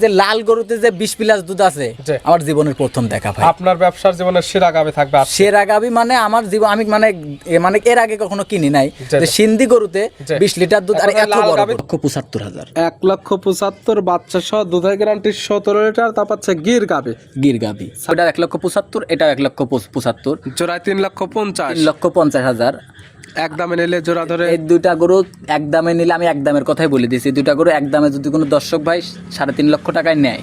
যে লাল গরুতে যে 20 প্লাস দুধ আছে আমার জীবনের প্রথম দেখা ভাই। আপনার ব্যবসার জীবনের সেরা গাবি থাকবে আজকে। সেরা গাবি মানে আমার জীবন আমি মানে এর আগে কখনো কিনি নাই যে সিন্ধি গরুতে 20 লিটার দুধ আর এত বড় গরু 75,000 1,75,000 বাচ্চা সহ দুধের গ্যারান্টি 17 লিটার। তারপর আছে গির গাবি। গির গাবি ওটা 1,75,000 এটা 1,75,000 জোড়ায় 3,50,000 3,50,000 একদমে নিলে জোড়া ধরে এই দুইটা গরু একদমে নিলে আমি একদমের কথাই বলে দিয়েছি, দুইটা গরু একদমে যদি কোনো দর্শক ভাই 3.5 লক্ষ টাকায় নেয়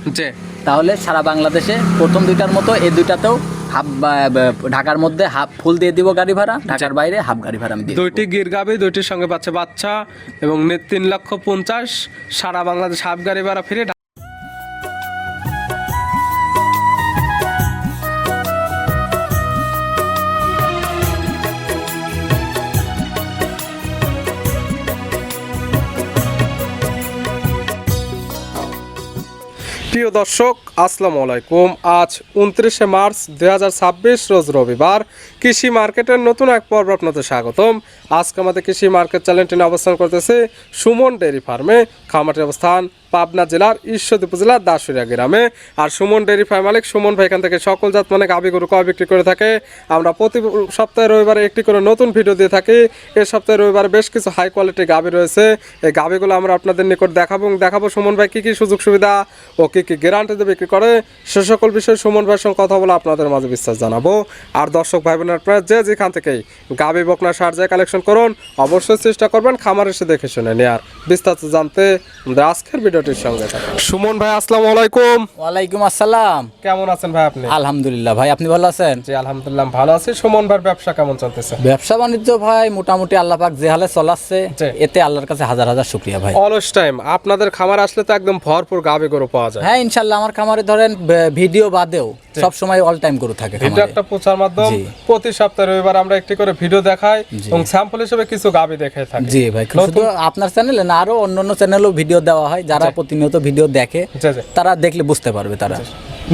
তাহলে সারা বাংলাদেশে প্রথম দুইটার মতো এই দুইটাতেও হাফ ঢাকার মধ্যে হাফ ফুল দিয়ে দিব গাড়ি ভাড়া, ঢাকার বাইরে হাফ গাড়ি ভাড়া আমি দিই। দুইটি গির গাবি, দুইটির সঙ্গে পাচ্ছে বাচ্চা এবং 3,50,000 সারা বাংলাদেশ হাফ গাড়ি ভাড়া ফ্রি। প্রিয় দর্শক আসসালামু আলাইকুম। আজ 29শে মার্চ 2026 রোজ রবিবার। কৃষি মার্কেটের নতুন এক পর্ব আপনাদের স্বাগতম। আজকে আমাদের কৃষি মার্কেট চ্যানেলটি অবস্থান করতেছে সুমন ডেয়ারি ফার্মে। খামারটির অবস্থান পাবনা জেলার ঈশ্বরদী উপজেলার দাসুরিয়া গ্রামে। আর সুমন ডেয়ারি ফার্ম মালিক সুমন ভাই এখান থেকে সকল জাত মানে গাভী গরু কয় বিক্রি করে থাকে। আমরা প্রতি সপ্তাহে রবিবারে একটি করে নতুন ভিডিও দিয়ে থাকি। এই সপ্তাহে রবিবারে বেশ কিছু হাই কোয়ালিটির গাভী রয়েছে। এই গাভীগুলো আমরা আপনাদের নিকট দেখাবো সুমন ভাই কী কী সুযোগ সুবিধা ও কী কী গ্যারান্টিতে বিক্রি করে সে সকল বিষয়ে সুমন ভাইয়ের সঙ্গে কথা বলে আপনাদের মাঝে বিস্তার জানাবো। আর দর্শক ভাই বোনের আপনারা যেখান থেকেই গাভী বকনা সার যায় কালেকশন করুন, অবশ্যই চেষ্টা করবেন খামার এসে দেখে শুনে নেয়ার। বিস্তারিত জানতে আমাদের আজকের ভিডিওটির সঙ্গে থাকুন। সুমন ভাই আসসালামু আলাইকুম। ওয়ালাইকুম আসসালাম। কেমন আছেন ভাই আপনি? আলহামদুলিল্লাহ ভাই, আপনি ভালো আছেন? জি আলহামদুলিল্লাহ ভালো আছি। সুমন ভাইয়ের ব্যবসা কেমন চলতেছে? ব্যবসা বাণিজ্য ভাই মোটামুটি আল্লাহ পাক যে হালে চলাচ্ছে এতে আল্লাহর কাছে হাজার হাজার শুকরিয়া ভাই। অলস টাইম আপনাদের খামার আসলে তো একদম ভরপুর গাভী গরু পাওয়া যায়। হ্যাঁ ইনশাআল্লাহ আমার খামারে ধরেন ভিডিও বাদেও সব সময় অল টাইম গরু থাকে খামারে। ভিডিও একটা প্রচার মাধ্যম প্রতি সপ্তাহে রবিবার আমরা একটি করে ভিডিও দেখাই এবং স্যাম্পল হিসেবে কিছু গাভী দেখাই থাকি। জি ভাই, শুধু আপনার চ্যানেলে না আরো অন্যান্য চ্যানেলেও ভিডিও দেওয়া হয়। যারা প্রতিনিয়ত ভিডিও দেখে তারা দেখলে বুঝতে পারবে। তারা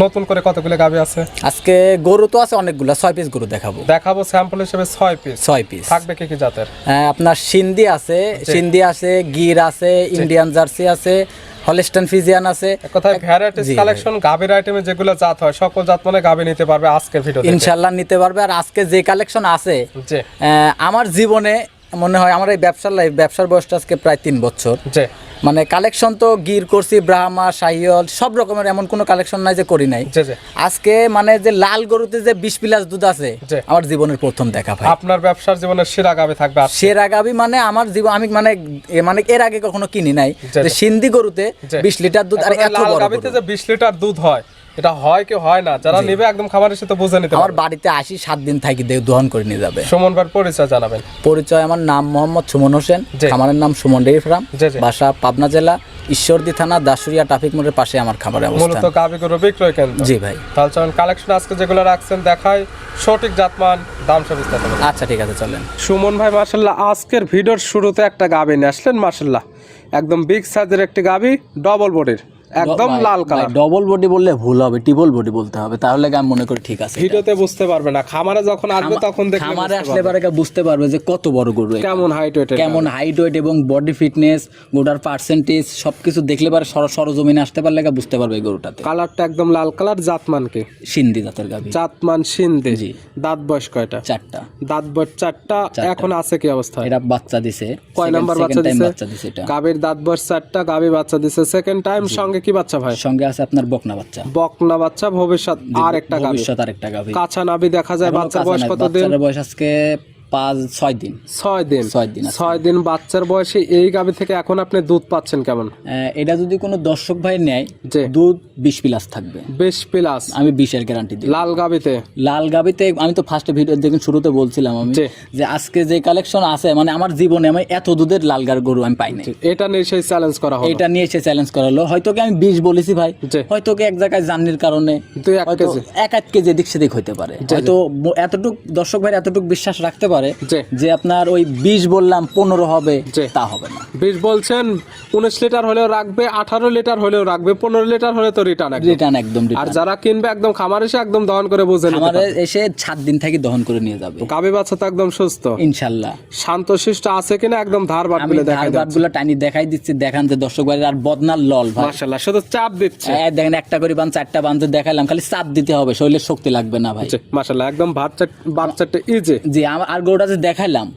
নতুন করে কতগুলো গাভী আছে আজকে? গরু তো আছে অনেকগুলো, 6 পিস গরু দেখাবো স্যাম্পল হিসেবে 6 পিস থাকবে। কি কি জাতের? আপনার সিন্ধি আছে, গির আছে, ইন্ডিয়ান জার্সি আছে, হলস্টাইন ফ্রিজিয়ান আছে। কথায় ভ্যারাইটিস কালেকশন গাভীর আইটেমে যেগুলো জাত হয় সকল জাত মানে গাভী নিতে পারবে আজকের ভিডিওতে ইনশাআল্লাহ নিতে পারবে। আর আজকে যে কালেকশন আছে আমার জীবনে মনে হয় আমার এই ব্যবসার বয়সটা আজকে প্রায় 3 বছর। মানে কালেকশন তো গির করছি, ব্রাহ্মা, শাহিওয়াল সব রকমের, এমন কোনো কালেকশন নাই যে করি নাই। আজকে মানে যে লাল গরুতে যে 20 প্লাস দুধ আছে আমার জীবনের প্রথম দেখা ভাই। আপনার ব্যবসার জীবনের সেরা গাভী থাকবে আজকে। সেরা গাভী মানে আমার জীবন আমি মানে এর আগে কখনো কিনি নাই যে সিন্ধি গরুতে 20 লিটার দুধ আর এত বড় গাভীতে যে 20 লিটার দুধ হয় এটা হয় কি হয় না, যারা নেবে একদম খামারের সাথে বুঝে নিতে। আমার বাড়িতে আসি 7 দিন থাকি দহন করে নিয়ে যাবে। সুমন ভাইয়ের পরিচয় জানাবেন। পরিচয়, আমার নাম মোহাম্মদ সুমন হোসেন, খামারের নাম সুমন ডেয়ারি ফার্ম, বাসা পাবনা জেলা ঈশ্বরদী থানা দাসুরিয়া ট্রাফিক মোড়ের পাশে আমার খামারের অবস্থান। মূলত গাভী গরু বিক্রয় কেন্দ্র। জি ভাই। তাহলে চলুন কালেকশন আজকে যেগুলো রাখছেন দেখাই, সঠিক জাতমান দাম সব বিস্তারিত। আচ্ছা ঠিক আছে চলেন। সুমন ভাই মাশাআল্লাহ আজকের ভিডিওর শুরুতে একটা গাভী নিয়ে আসলেন মাশাআল্লাহ, একদম বিগ সাইজের একটি গাভী, ডবল বডির, একদম লাল কালার। ডবল বডি বললে ভুল হবে, ট্রিপল বডি বলতে হবে, তাহলে আমি মনে করি ঠিক আছে। ভিডিওতে বুঝতে পারবে না, খামারে যখন আসবে তখন দেখলে খামারে আসলে পরে বুঝতে পারবে যে কত বড় গরু, কেমন হাইট ওয়েট এবং বডি ফিটনেস, গোটার পার্সেন্টেজ সবকিছু দেখলে পরে সরজমিনে আসতে পারলে বুঝতে পারবে এই গরুটাতে। কালারটা একদম লাল কালার। জাতমান কি? সিন্ধি জাতের গাভী। জাতমান সিন্ধি। জি। দাঁত বয়স কয়টা? 4টা। দাঁত বয়স 4টা। এখন আছে কি অবস্থা? এটা বাচ্চা দিছে। কয় নাম্বার বাচ্চা দিছে? এটা গাভীর দাঁত বয়স 4টা, গাভী বাচ্চা দিছে সেকেন্ড টাইম। সঙ্গে কি বাচ্চা ভাই? সঙ্গে আছে আপনার বকনা বাচ্চা। ভবিষ্যৎ আরেকটা গাভী। কাঁচা নাভি দেখা যায়। বাচ্চার বয়স কত দিন? বাচ্চার বয়স আজকে 6 দিন। 6 দিন বাচ্চার বয়সে এই গাভী থেকে এখন আপনি দুধ পাচ্ছেন কেমন? এটা যদি কোনো দর্শক ভাই নেয় দুধ 20 প্লাস থাকবে। 20 প্লাস আমি 20 এর গ্যারান্টি দিই। লাল গাভীতে আমি তো ফার্স্টে ভিডিও দেখুন শুরুতে বলছিলাম আমি যে আজকে যে কালেকশন আছে মানে আমার জীবনে আমি এত দুধের লাল গরু আমি পাই নাই। এটা নিয়ে সেই চ্যালেঞ্জ করা হলো। হয়তো কি আমি 20 বলেছি ভাই, হয়তো কি এক জায়গায় জার্নির কারণে 1 কেজি এদিক সেদিক হইতে পারে। হয়তো এতটুক দর্শক ভাই এতটুক বিশ্বাস রাখতে পারে পারে জি। যে আপনার ওই 20 বললাম 15 হবে, জি। তা হবে না। 20 বলছেন, 19 লিটার হলেও রাখবে, 18 লিটার হলেও রাখবে, 15 লিটার হলে তো রিটার্ন একদম। রিটার্ন একদম আর রিটার্ন। যারা কিনবে একদম খামার এসে একদম দহন করে বুঝে নিতে আমাদের পারবে। এসে 7 দিন থেকে দহন করে নিয়ে যাবে গাবি বাচ্চা তো একদম সুস্থ, ইনশাল্লাহ। শান্তশিষ্ট আছে কিনা একদম ধার বাট আমি গুলো দেখাই দিচ্ছি। ধারবাটগুলো টানি দেখাই দিচ্ছি, দেখান যে দর্শক ভাই আর বদনার লল ভাই। মাশাআল্লাহ, শুধু চাপ দিচ্ছে। দেখেন একটা করে বান 4টা বান্ধব দেখাইলাম, খালি চাপ দিতে হবে, শরীরের শক্তি লাগবে না ভাই। জি, মাশাআল্লাহ একদম বাচ্চাটা ইজি। জি আর গরুটা যে দেখাইলাম,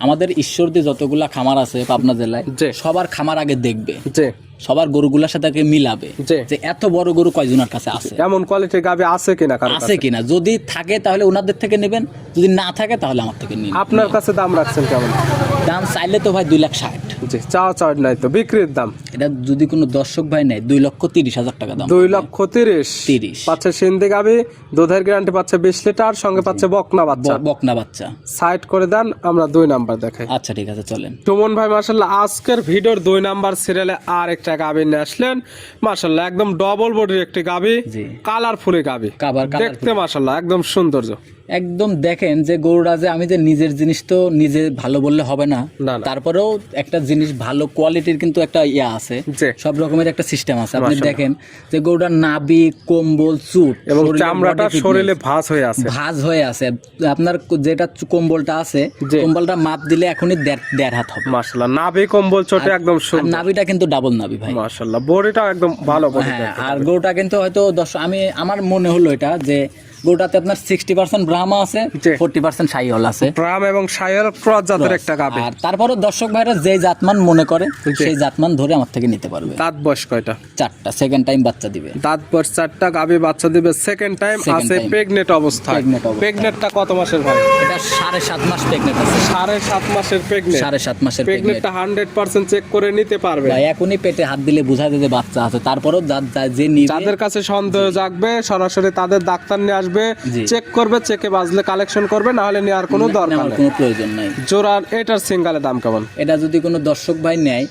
আমাদের ঈশ্বরদী যতগুলা খামার আছে পাবনা জেলায়, জি। সবার খামার আগে দেখবে, জি, সবার গরুগুলার সাথে আগে মিলাবে জি। যে এত বড় গরু কয়জনের কাছে আছে, এমন কোয়ালিটির গাবি আছে কিনা কারো আছে কাছে? কিনা। যদি থাকে তাহলে ওনাদের থেকে নেবেন, যদি না থাকে তাহলে আমার থেকে নিন। আপনার কাছে দাম রাখছেন কেমন? দাম চাইলে তো ভাই 2,60,000। জি, চাওয়া নাই তো, বিক্রির দাম এটা যদি কোনো দর্শক ভাই নেয় 2,30,000 টাকা দাম। 2,30,000। 30 পাচ্ছে সিন্ধি গাবি, দুধের গ্যারান্টি পাচ্ছে 20 লিটার, সঙ্গে পাচ্ছে বকনা বাচ্চা। বকনা বাচ্চা। সাইড করে দেন, আমরা 2 নাম্বার দেখাই। আচ্ছা ঠিক আছে চলেন। সুমন ভাই মাশাআল্লাহ আজকের ভিডিওর 2 নাম্বার সিরিয়ালে আর একটা গাবি নিয়ে আসলেন। মাশাআল্লাহ একদম ডবল বডির একটি গাবি, জি। কালারফুল গাবি, colourful। দেখতে মাশাআল্লাহ একদম সৌন্দর্য। একদম দেখেন যে গরুটা যে আমি যে নিজের জিনিস তো নিজে ভালো বললে হবে না, না, না। তারপরেও একটা জিনিস ভালো কোয়ালিটির কিন্তু একটা ইয়া আছে, জি। সব রকমের একটা সিস্টেম আছে। আপনি মাশাআল্লাহ। দেখেন যে গরুটার নাভি, কম্বল, চুট এবং শরীরের চামড়াটা body fitness, শরীরে ভাঁজ হয়ে আছে। ভাঁজ হয়ে আছে। আপনার যেটা কম্বলটা আছে, জি। কম্বলটা মাপ দিলে এখনই 1.5 হাত হবে। মাশাআল্লাহ নাভি কম্বল চটে একদম আর সুন্দর। নাভিটা কিন্তু ডাবল নাভি ভাই। মাশাআল্লাহ বডিটা একদম ভালো বডি। হ্যাঁ, আর গরুটা কিন্তু হয়তো আমার মনে হলো এটা যে গরুটাতে আপনার 60% ব্রাহ্মা আছে, জি। 40% সাইহল আছে, ব্রাহ্ম এবং শায়াল ক্রস জাতের একটা গাবি। আর তারপরও দর্শক ভাইরা যে জাতমান মনে করে জি। সেই জাতমান ধরে আমার থেকে নিতে পারবে। দাঁত বয়স কয়টা? 4টা, সেকেন্ড টাইম বাচ্চা দিবে। দাঁত বয়স 4টা, গাবি বাচ্চা দিবে সেকেন্ড টাইম, Second আছে time। প্রেগনেন্ট অবস্থায়। Pregnant অবস্থায়। প্রেগনেন্টটা কত মাসের ভাই? এটা 7.5 মাস প্রেগনেন্ট আছে। 7.5 মাসের প্রেগনেন্ট। 7.5 মাসের প্রেগনেন্ট। প্রেগনেন্টটা 100% চেক করে নিতে পারবে। ভাই এখনই পেটে হাত দিলে বোঝা যায় যে বাচ্চা আছে, তারপরও যে নিবে যাদের কাছে সন্দেহ জাগবে সরাসরি তাদের ডাক্তার নিয়ে আসবে, জি। চেক করবে, চেকে বাজলে কালেকশন করবে, না হলে নেওয়ার কোনো দরকার নেওয়ার নেই। কোনো প্রয়োজন নাই। জোড়ার এটার সিঙ্গালের দাম কেমন? এটা যদি কোনো দর্শক ভাই নেয়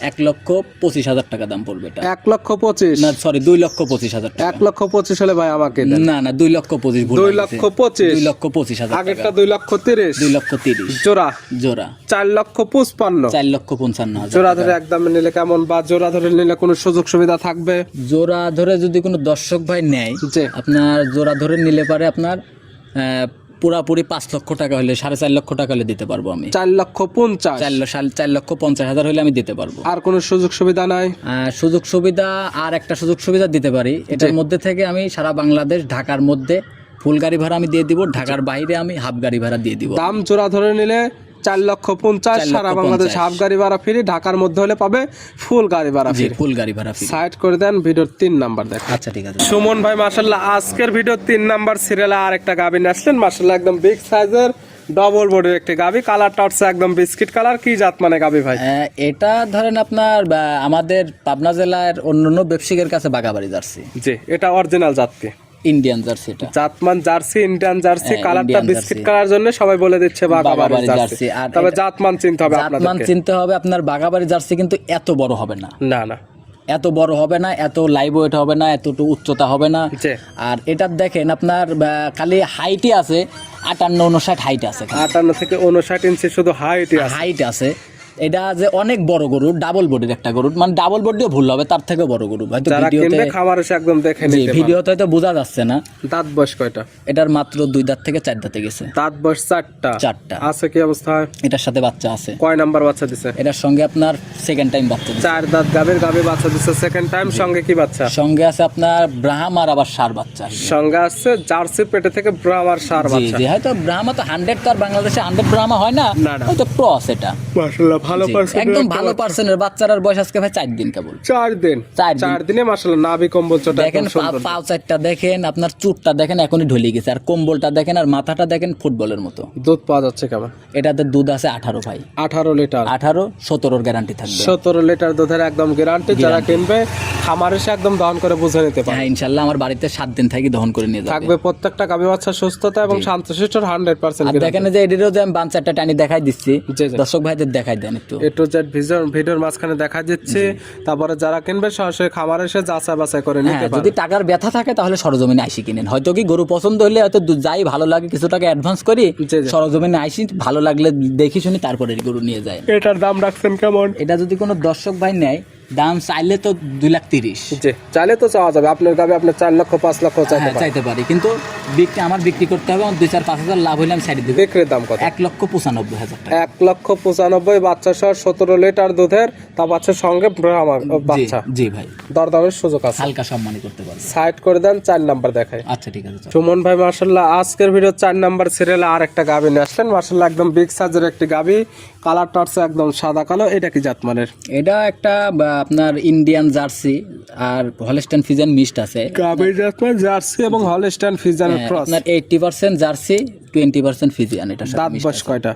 1,25,000 টাকা দাম পড়বে এটা। 1,25,000 না সরি 2,25,000 টাকা। 1,25,000 হলে ভাই আমাকে দেন। না 2,25,000 ভুল 2,25,000 2,25,000 আগেরটা টাকা। 2,30,000 2,30,000 জোড়া জোড়া। 4,55,000 4,55,000 জোড়া ধরে একদম নিলে কেমন, বা জোড়া ধরে নিলে কোনো সুযোগ সুবিধা থাকবে? জোড়া ধরে যদি কোনো দর্শক ভাই নেয়, জি। আপনার জোড়া ধরে নিলে পারে আপনার পুরাপুরি 5 লক্ষ টাকা হলে 4.5 লক্ষ টাকা হলে দিতে পারবো আমি। 4,50,000 4,50,000 হলে আমি দিতে পারবো। আর কোনো সুযোগ সুবিধা নাই? সুযোগ সুবিধা আর একটা সুযোগ সুবিধা দিতে পারি, এটার মধ্যে থেকে আমি সারা বাংলাদেশ, ঢাকার মধ্যে ফুল গাড়ি ভাড়া আমি দিয়ে দিব, ঢাকার বাইরে আমি হাফ গাড়ি ভাড়া দিয়ে দিব। দাম জোড়া ধরে নিলে 4,50,000, সারা বাংলাদেশ হাফ গাড়ি ভাড়া ফ্রি, ঢাকার মধ্যে হলে পাবে ফুল গাড়ি ভাড়া জি, ফ্রি। ফুল গাড়ি ভাড়া ফ্রি। সাইড করে দেন, ভিডিওর 3 নাম্বার দেখেন। আচ্ছা ঠিক আছে। সুমন ভাই মাশাআল্লাহ আজকের ভিডিওর 3 নাম্বার সিরিয়ালে আর একটা গাবি নিয়ে আসলেন। মাশাআল্লাহ একদম বিগ সাইজের ডবল বডির একটি গাবি, কালারটা হচ্ছে একদম বিস্কিট কালার। কি জাত মানে গাবি ভাই? এটা ধরেন আপনার আমাদের পাবনা জেলার অন্যান্য ব্যবসায়ীদের কাছে বাগাবাড়ি জার্সি, জি, এটা অরিজিনাল জাতকে ইন্ডিয়ান জার্সি। এটা জাতমান জার্সি, ইন্ডিয়ান জার্সি, হ্যাঁ, কালারটা ইন্ডিয়ান বিস্কিট জার্সি। কালার জন্য সবাই বলে দিচ্ছে বাগাবাড়ি বাগাবাড়ি জার্সি। জার্সি। আর তবে এটা- জাতমান চিনতে হবে জাতমান আপনাদেরকে। চিনতে হবে। আপনার বাগাবাড়ি জার্সি কিন্তু এত বড় হবে না, না না, এত বড় হবে না, এত লাইভ ওয়েট হবে না, এতটুকু উচ্চতা হবে না। জি। আর এটার দেখেন আপনার খালি হাইটই আছে 58-59 হাইট আছে, 58 থেকে 59 ইঞ্চি শুধু হাইটই আছে। হাইট আছে। এটা যে অনেক বড় গরু, ডাবল বডির একটা গরু, মানে ডাবল বডিও ভুল হবে, তার থেকে বড় গরু হয়তো যারা ভিডিওতে, কিনবে খামার এসে একদম দেখে জি নিতে পারবে। ভিডিওতে হয়তো বোঝা যাচ্ছে না। দাঁত বয়স কয়টা? এটার মাত্র 2 দাঁত থেকে 4 দাঁতে গেছে। দাঁত বয়স 4টা। 4টা। আছে কি অবস্থায়? এটার সাথে বাচ্চা আছে। কয় নাম্বার বাচ্চা দিছে? এটার সঙ্গে আপনার সেকেন্ড টাইম বাচ্চা দিছে। 4 দাঁত গাবি বাচ্চা দিছে সেকেন্ড টাইম। সঙ্গে কি বাচ্চা? সঙ্গে আছে আপনার ব্রাহ্ম আর আবার সার বাচ্চা। সঙ্গে আছে জার্সি পেটে থেকে ব্রাহ্ম আর সার জি বাচ্চা। জি, হয়তো ব্রাহ্মা তো 100, তো আর বাংলাদেশে 100 ব্রাহ্মা হয় না, না, না। হয়তো ক্রস এটা। মাশাআল্লাহ ভালো জি, পারছেন। একদম ভালো পার্সেন্টের বাচ্চার বয়স আজকে ভাই 4 দিন কেবল। 4 দিন। 4 দিন। 4 দিনে মাশাআল্লাহ নাভি কম্বল চটা দেখেন একদম সুন্দর। পাও চারটা দেখেন, আপনার চুটটা দেখেন এখনই ঢলে গেছে, আর কম্বলটা দেখেন, আর মাথাটা দেখেন ফুটবলের মতো। দুধ পাওয়া যাচ্ছে কেমন? এটাতে দুধ আছে 18 ভাই, 18 লিটার। 18-17 গ্যারান্টি থাকবে। 17 লিটার দুধের একদম গ্যারান্টি। যারা কিনবে খামার এসে একদম দহন করে বুঝে নিতে পারে। হ্যাঁ ইনশাআল্লাহ আমার বাড়িতে 7 দিন থাকি দহন করে নিয়ে যাবে। থাকবে প্রত্যেকটা গাভী বাচ্চা সুস্থতা এবং শান্তশিষ্ট 100% আর দেখেন যে এডিরও যে আমি বান চারটা টানি দেখাই দিচ্ছি, জি, জি। দর্শক ভাইদের দেখাই দেন। দেন একটু। A to Z ভিডিওর মাঝখানে দেখা যাচ্ছে। তারপরে যারা কিনবে সরাসরি খামারে এসে যাচাই বাছাই করে নিতে হ্যাঁ, পারবে। যদি টাকার ব্যথা থাকে তাহলে সরজমিনে আইসি কিনেন। হয়তো কি গরু পছন্দ হলে হয়তো যাই ভালো লাগে কিছু টাকা অ্যাডভান্স করি, জি, জি। সরজমিনে আইসি, ভালো লাগলে দেখি শুনি তারপরে গরু নিয়ে যায়। এটার দাম রাখছেন কেমন? এটা যদি কোনো দর্শক ভাই নেয়, দাম চাইলে তো 2,30,000। জি, চাইলে তো চাওয়া যাবে। আপনার গাবে আপনার 4 লক্ষ 5 লক্ষ চাইতে হ্যাঁ, পারেন। চাইতে পারি, কিন্তু আমার বিক্রি করতে হবে, আমার 2-4-5 লাভ হইলে আমি সাইড দিব। বিক্রির দাম কত? 1,95,000 টাকা। 1,95,000 বাচ্চা সহ 17 লিটার দুধের, তা বাচ্চার সঙ্গে ব্রাহ্মা বাচ্চা। জি ভাই, দরদামের সুযোগ আছে। হালকা সম্মানই করতে পারবে। সাইড করে দেন, 4 নাম্বার দেখায়। আচ্ছা ঠিক আছে, চলো। সুমন ভাই মাশাআল্লাহ আজকের ভিডিও 4 নাম্বার সিরিয়ালে আর একটা গাভী নিয়ে আসলেন। মাশাআল্লাহ একদম বিগ সাইজের একটি গাভী, কালারটা হচ্ছে একদম সাদা কালো। এটা কি জাতমানের? এটা একটা আপনার ইন্ডিয়ান জার্সি আর হলস্টাইন ফ্রিজিয়ান মিক্সড আছে। গাভীর জাতমান জার্সি এবং হলস্টাইন ফ্রিজিয়ানের ক্রস। আপনার 80% জার্সি, 20% ফ্রিজিয়ান। এটা দাঁত বয়স কয়টা?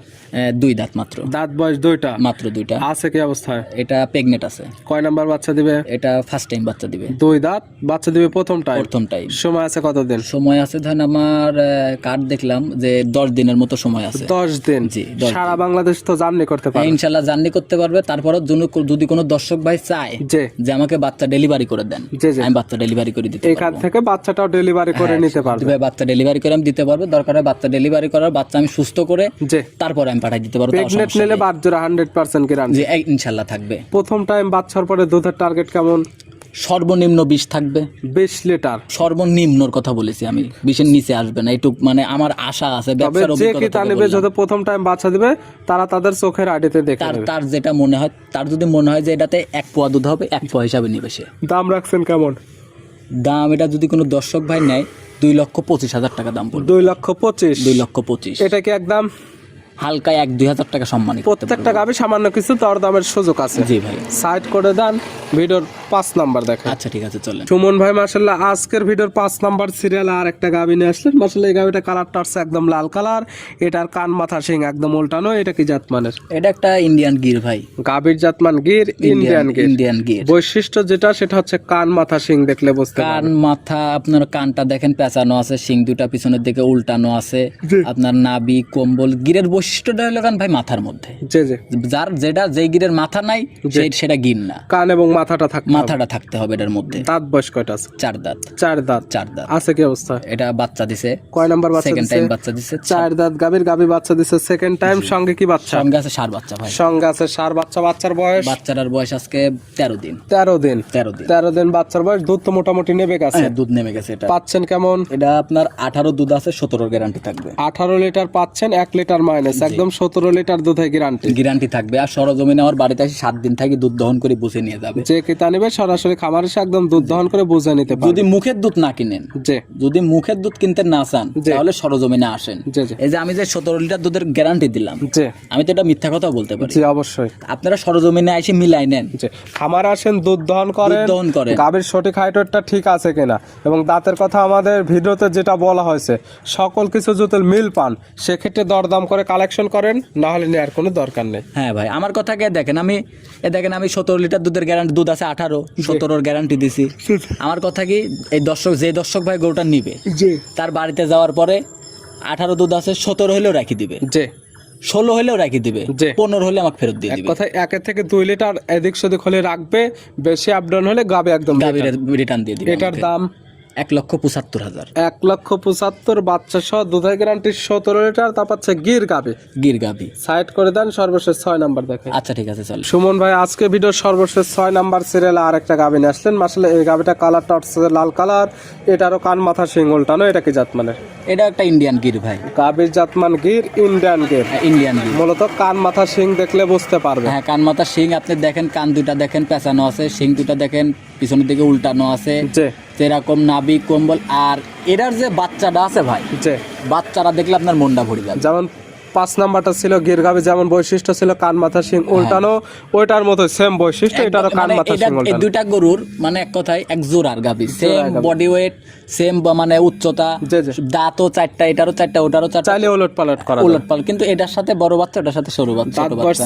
2 দাঁত মাত্র। দাঁত বয়স 2টা, মাত্র 2টা। আছে কি অবস্থায়? এটা প্রেগনেন্ট আছে। কয় নাম্বার বাচ্চা দিবে? এটা ফার্স্ট টাইম বাচ্চা দিবে। 2 দাঁত বাচ্চা দিবে প্রথম টাইম। সময় আছে কতদিন? সময় আছে ধরেন আমার কার্ড দেখলাম যে 10 দিনের মতো সময় আছে। 10 দিন? জি, 10 সারা বাংলাদেশ তো জার্নি করতে পারবে। ইনশাআল্লাহ জার্নি করতে পারবে। তারপরে যদি কোনো দর্শক ভাই চায় যে আমাকে বাচ্চা ডেলিভারি করে দেন, আমি বাচ্চা ডেলিভারি করে দিতে পারবো। এখান থেকে বাচ্চাটাও ডেলিভারি করে নিতে পারবে। বাচ্চা ডেলিভারি করে আমি দিতে পারবো। দরকার হয় বাচ্চা ডেলিভারি করার, বাচ্চা আমি সুস্থ করে তারপরে আমি পাঠিয়ে দিতে পারবো। প্রেগনেন্ট নিলে বাচ্চারা 100% গ্যারান্টি। জি, ইনশাআল্লাহ থাকবে। প্রথম টাইম বাচ্চার পরে দুধের টার্গেট কেমন? সর্বনিম্ন 20 থাকবে। 20 লিটার সর্বনিম্নর কথা বলেছি আমি, 20-এর নিচে আসবে না। একটু মানে আমার আশা আছে। ব্যবসার অভিজ্ঞতা যে নেবে, যদি প্রথম টাইম বাচ্চা দিবে তারা তাদের চোখের আড়িতে দেখে নেবে। তার যেটা মনে হয়, তার যদি মনে হয় যে এটাতে 1 পোয়া দুধ হবে, 1 পোয়া হিসাবে নিবে সে। দাম রাখছেন কেমন? দাম এটা যদি কোনো দর্শক ভাই নেয়, 2,25,000 টাকা দাম পড়বে। 2,25,000? 2,25,000। এটা কি একদম হালকা 1-2,000 টাকা সম্মানিত? প্রত্যেকটা গাভী সামান্য কিছু দরদামের সুযোগ আছে। জি ভাই। সাইড করে দেন, ভিডিওর 5 নাম্বার দেখেন। আচ্ছা ঠিক আছে, চলেন। সুমন ভাই মাশাআল্লাহ আজকের ভিডিওর 5 নাম্বার সিরিয়ালে আর একটা গাভী নিয়ে আসলেন। মাশাআল্লাহ এই গাভীটা কালারটা হচ্ছে একদম লাল কালার, এটার কান মাথা শিং একদম উল্টানো। এটা কি জাতমানের? এটা একটা ইন্ডিয়ান গির ভাই। গাভীর জাতমান গির, ইন্ডিয়ান গির। বৈশিষ্ট্য যেটা সেটা হচ্ছে কান মাথা শিং দেখলে বুঝতে পারবেন। কান মাথা, আপনার কানটা দেখেন পেঁচানো আছে, শিং দুটা পিছনের দিকে উল্টানো আছে। আপনার নাভি, কম্বল। গিরের বৈশিষ্ট্যটা হলো কারণ ভাই মাথার মধ্যে। জি জি। যেই গিরের মাথা নাই সেটা গির না। কান এবং মাথাটা থাকতে হবে এটার মধ্যে। দাঁত বয়স কয়টা আছে? 4 দাঁত। 4 দাঁত। আছে কি অবস্থা? এটা বাচ্চা দিছে। কয় নাম্বার বাচ্চা? সেকেন্ড টাইম বাচ্চা দিছে। 4 দাঁত গাভী বাচ্চা দিছে সেকেন্ড টাইম। সঙ্গে কি বাচ্চা? সঙ্গে আছে ষাঁড় বাচ্চা ভাই। সঙ্গে আছে ষাঁড় বাচ্চা। বাচ্চার বয়স? বাচ্চাটার বয়স আজকে 13 দিন। 13 দিন। 13 দিন বাচ্চার বয়স। দুধ তো মোটামুটি নেমে গেছে। হ্যাঁ, দুধ নেমে গেছে। এটা পাচ্ছেন কেমন? এটা আপনার 18 দুধ আছে, 17 গ্যারান্টি থাকবে। 18 লিটার পাচ্ছেন, 1 লিটার মাইনাস, একদম 17 লিটার দুধে গ্যারান্টি থাকবে। আর সরজমিনে আমার বাড়িতে এসে 7 দিন থাকি দুধ দহন করে বুঝে নিয়ে যাবে। যে ক্রেতা নেবে সরাসরি খামারে এসে একদম দুধ দহন করে বুঝে নিতে পারবে। যদি মুখের দুধ না কিনেন, যদি মুখের দুধ কিনতে না চান, তাহলে সরজমিনে আসেন। এই যে আমি যে 17 লিটার দুধের গ্যারান্টি দিলাম, আমি তো এটা মিথ্যা কথা বলতে পারি। জি অবশ্যই। আপনারা সরজমিনে এসে মিলাই নেন। খামারে আসেন, দুধ দহন করেন, গাভীর সঠিক হাইটটা ঠিক আছে কিনা, এবং দাঁতের কথা আমাদের ভিডিওতে যেটা বলা হয়েছে সকল কিছু যদি মিল পান সেক্ষেত্রে দরদাম করে কালেকশন করেন, না হলে নেওয়ার কোনো দরকার নেই। হ্যাঁ ভাই, আমার কথাকে দেখেন, আমি 17 লিটার দুধের গ্যারান্টি, দুধ আছে 18, 17 গ্যারান্টি দিছি। আমার কথা কি, এই দর্শক ভাই গরুটা নিবে, তার বাড়িতে যাওয়ার পরে 18 দুধ আছে, 17 হলেও রাখি দিবে, 16 হলেও রাখি দিবে, 15 হলে আমাকে ফেরত দিয়ে দিবে। কথায় 1 থেকে 2 লিটার এদিক সেদিক হলে রাখবে, বেশি আপ ডাউন হলে গাবে একদম রিটার্ন দিয়ে দিবে। এটার দাম 1,75,000। 1,75,000 বাচ্চা সহ দুধের গ্যারান্টি 17 লিটার। তা পাচ্ছে গির গাবি। সাইড করে দেন, সর্বশেষ 6 নাম্বার দেখেন। আচ্ছা ঠিক আছে, চল। সুমন ভাই আজকে ভিডিওর সর্বশেষ 6 নাম্বার সিরিয়ালে আর একটা গাবি নিয়ে আসলেন। মাশাআল্লাহ এই গাবিটা কালারটা হচ্ছে লাল কালার, এটারও কান মাথা শিং উল্টানো। এটা কি জাতমানের? এটা একটা ইন্ডিয়ান গির ভাই। গাবির জাতমান গির, ইন্ডিয়ান গির। মূলত কান মাথা শিং দেখলে বুঝতে পারবে। হ্যাঁ, কান মাথা শিং আপনি দেখেন, কান দুইটা দেখেন পেঁচানো আছে, শিং দুইটা দেখেন পিছনের দিকে উল্টানো আছে, যেরকম নাভি, কম্বল। আর এটার যে বাচ্চাটা আছে ভাই, বাচ্চারা দেখলে আপনার মনটা ভরে যাবে। যেমন 5 নাম্বারটা ছিল গির গাবি, যেমন বৈশিষ্ট্য ছিল কান মাথা শিং উল্টানো, ওইটার মতো সেম বৈশিষ্ট্য এটারও কান মাথা শিং উল্টানো। এই দুইটা গরুর মানে এক কথায় এক জোড়ার গাবি, সেম বডি ওয়েট, সেম মানে উচ্চতা, দাঁতও 4টা, এটারও 4টা, ওটারও 4টা, চাইলে উলটপালট করা কিন্তু এটার সাথে বড় বাচ্চা, এটার সাথে সরু বাচ্চা।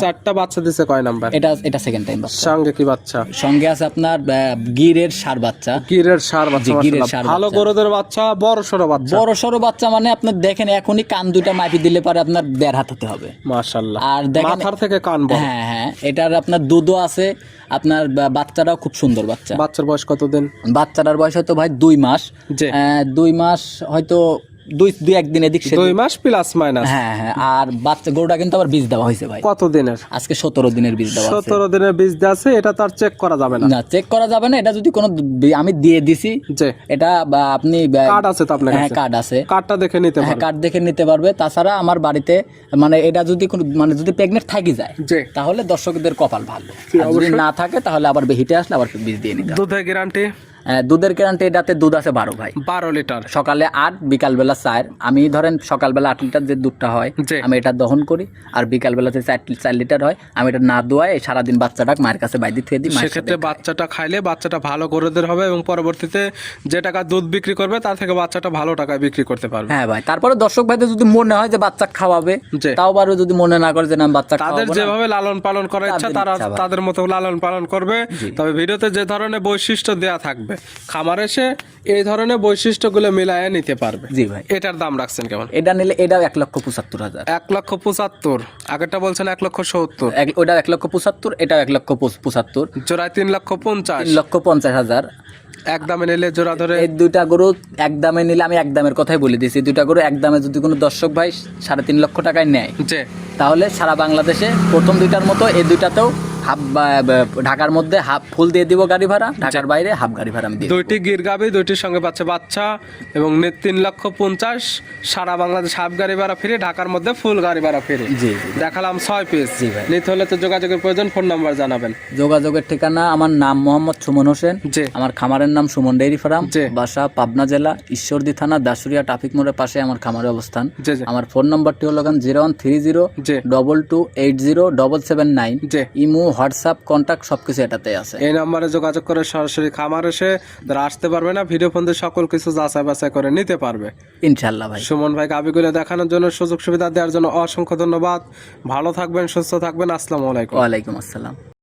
4টা বাচ্চা দিছে। কয় নাম্বার? এটা সেকেন্ড টাইম বাচ্চা। সঙ্গে কি বাচ্চা? সঙ্গে আছে আপনার গিরের ষাঁড় বাচ্চা। ভালো গরুদের বাচ্চা, বড় সরো বাচ্চা। মানে আপনার দেখেন এখনই কান দুইটা মাপি দিলে পারে আপনার 1.5 হাত হতে হবে। মাশাআল্লাহ, আর দেখেন মাথার থেকে কান বড়। হ্যাঁ হ্যাঁ, এটার আপনার দুধও আছে, আপনার বাচ্চাটাও খুব সুন্দর বাচ্চা। বাচ্চার বয়স কতদিন? বাচ্চাটার বয়স হয়তো ভাই 2 মাস। জি। 2 মাস হয়তো 2 একদিন এদিক 2 মাস প্লাস মাইনাস। হ্যাঁ হ্যাঁ, আর বাচ্চা গরুটা কিন্তু আবার বীজ দেওয়া হয়েছে ভাই। কত দিনের? আজকে 17 দিনের বীজ দেওয়া আছে। 17 দিনের বীজ দেওয়া আছে, এটা তার চেক করা যাবে না? না, চেক করা যাবে না। এটা যদি কোনো আমি দিয়ে দিছি, জি, এটা বা আপনি কার্ড আছে তো আপনার হ্যাঁ কাছে? কার্ড আছে, কার্ডটা দেখে নিতে হ্যাঁ পারবে। কার্ড দেখে নিতে পারবে। তাছাড়া আমার বাড়িতে মানে এটা যদি কোনো মানে যদি প্রেগনেন্ট থাকি যায়, জি, তাহলে দর্শকদের কপাল ভালো। জি, আর যদি অবশ্যই। না থাকে তাহলে আবার হিটে আসলে আবার বীজ দিয়ে নিতে হবে। দুধের গ্যারান্টি? দুধের গ্যারান্টি এটাতে দুধ আছে 12 ভাই। 12 লিটার। সকালে 8, বিকালবেলা 4। আমি ধরেন সকালবেলা 8 লিটার যে দুধটা হয় জি। আমি এটা দহন করি, আর বিকালবেলাতে 4 লিটার হয়। আমি এটা না দোয়াই সারাদিন বাচ্চাটা মায়ের কাছে বাইরে থুয়ে দিই। সেক্ষেত্রে বাচ্চাটা খাইলে বাচ্চাটা ভালো গরুদের হবে এবং পরবর্তীতে যে টাকা দুধ বিক্রি করবে তার থেকে বাচ্চাটা ভালো টাকায় বিক্রি করতে পারবে। হ্যাঁ ভাই, তারপরে দর্শক ভাইদের যদি মনে হয় যে বাচ্চা খাওয়াবে, জি। তাও বারো যদি মনে না করে যে না বাচ্চা তাদের খাওয়াবো না, যেভাবে লালন পালন করার ইচ্ছা তাদের তারা ইচ্ছা ভাই। তাদের মতো লালন পালন করবে। জি। তবে ভিডিওতে যে ধরনের বৈশিষ্ট্য দেয়া থাকবে খামার এসে এই ধরনের বৈশিষ্ট্যগুলো মিলায়ে নিতে পারবে। জি ভাই। এটার দাম রাখছেন কেমন? এটা নিলে এটাও 1,75,000। 1,75,000। আগেরটা বলছেন 1,70,000। ওটা 1,75,000, এটাও 1,75,000। জোড়ায় 3,50,000। 3,50,000। একদমে নিলে জোড়া ধরে এই দুইটা গরু এক দামে নিলে, আমি এক দামের কথাই বলে দিয়েছি, দুইটা গরু এক দামে যদি কোনো দর্শক ভাই 3.5 লক্ষ টাকায় নেয়, যে তাহলে সারা বাংলাদেশে প্রথম দুইটার মতো এই দুইটাতেও হাফ ঢাকার মধ্যে হাফ ফুল দিয়ে দিব গাড়ি ভাড়া, ঢাকার বাইরে হাফ গাড়ি ভাড়া আমি দিই। দুইটি গির গাবি, দুইটির সঙ্গে পাচ্ছে বাচ্চা এবং 3,50,000 সারা বাংলাদেশ হাফ গাড়ি ভাড়া ফিরে, ঢাকার মধ্যে ফুল গাড়ি ভাড়া ফিরে। জি জি। দেখালাম 6 পিস। জি ভাই। নিতে হলে তো যোগাযোগের প্রয়োজন, ফোন নাম্বার জানাবেন। যোগাযোগের ঠিকানা, আমার নাম মোহাম্মদ সুমন হোসেন। জি। আমার খামারের নাম সুমন ডেইরি ফার্ম। জি। বাসা পাবনা জেলা ঈশ্বরদী থানা দাসুরিয়া ট্রাফিক মোড়ের পাশে আমার খামারের অবস্থান। জি জি। আমার ফোন নাম্বারটি হলো 0130 জি। 2280 জি। ইমো, হোয়াটসঅ্যাপ, কন্টাক্ট সবকিছু এটাতে আছে। এই নাম্বারে যোগাযোগ করে সরাসরি খামার এসে যারা আসতে পারবে না ভিডিও ফোন দিয়ে সকল কিছু যাচাই বাছাই করে নিতে পারবে। ইনশাল্লাহ ভাই। সুমন ভাই গাবিগুলো দেখানোর জন্য, সুযোগ সুবিধা দেওয়ার জন্য অসংখ্য ধন্যবাদ। ভালো থাকবেন, সুস্থ থাকবেন। আসসালামু আলাইকুম। ওয়ালাইকুম আসসালাম।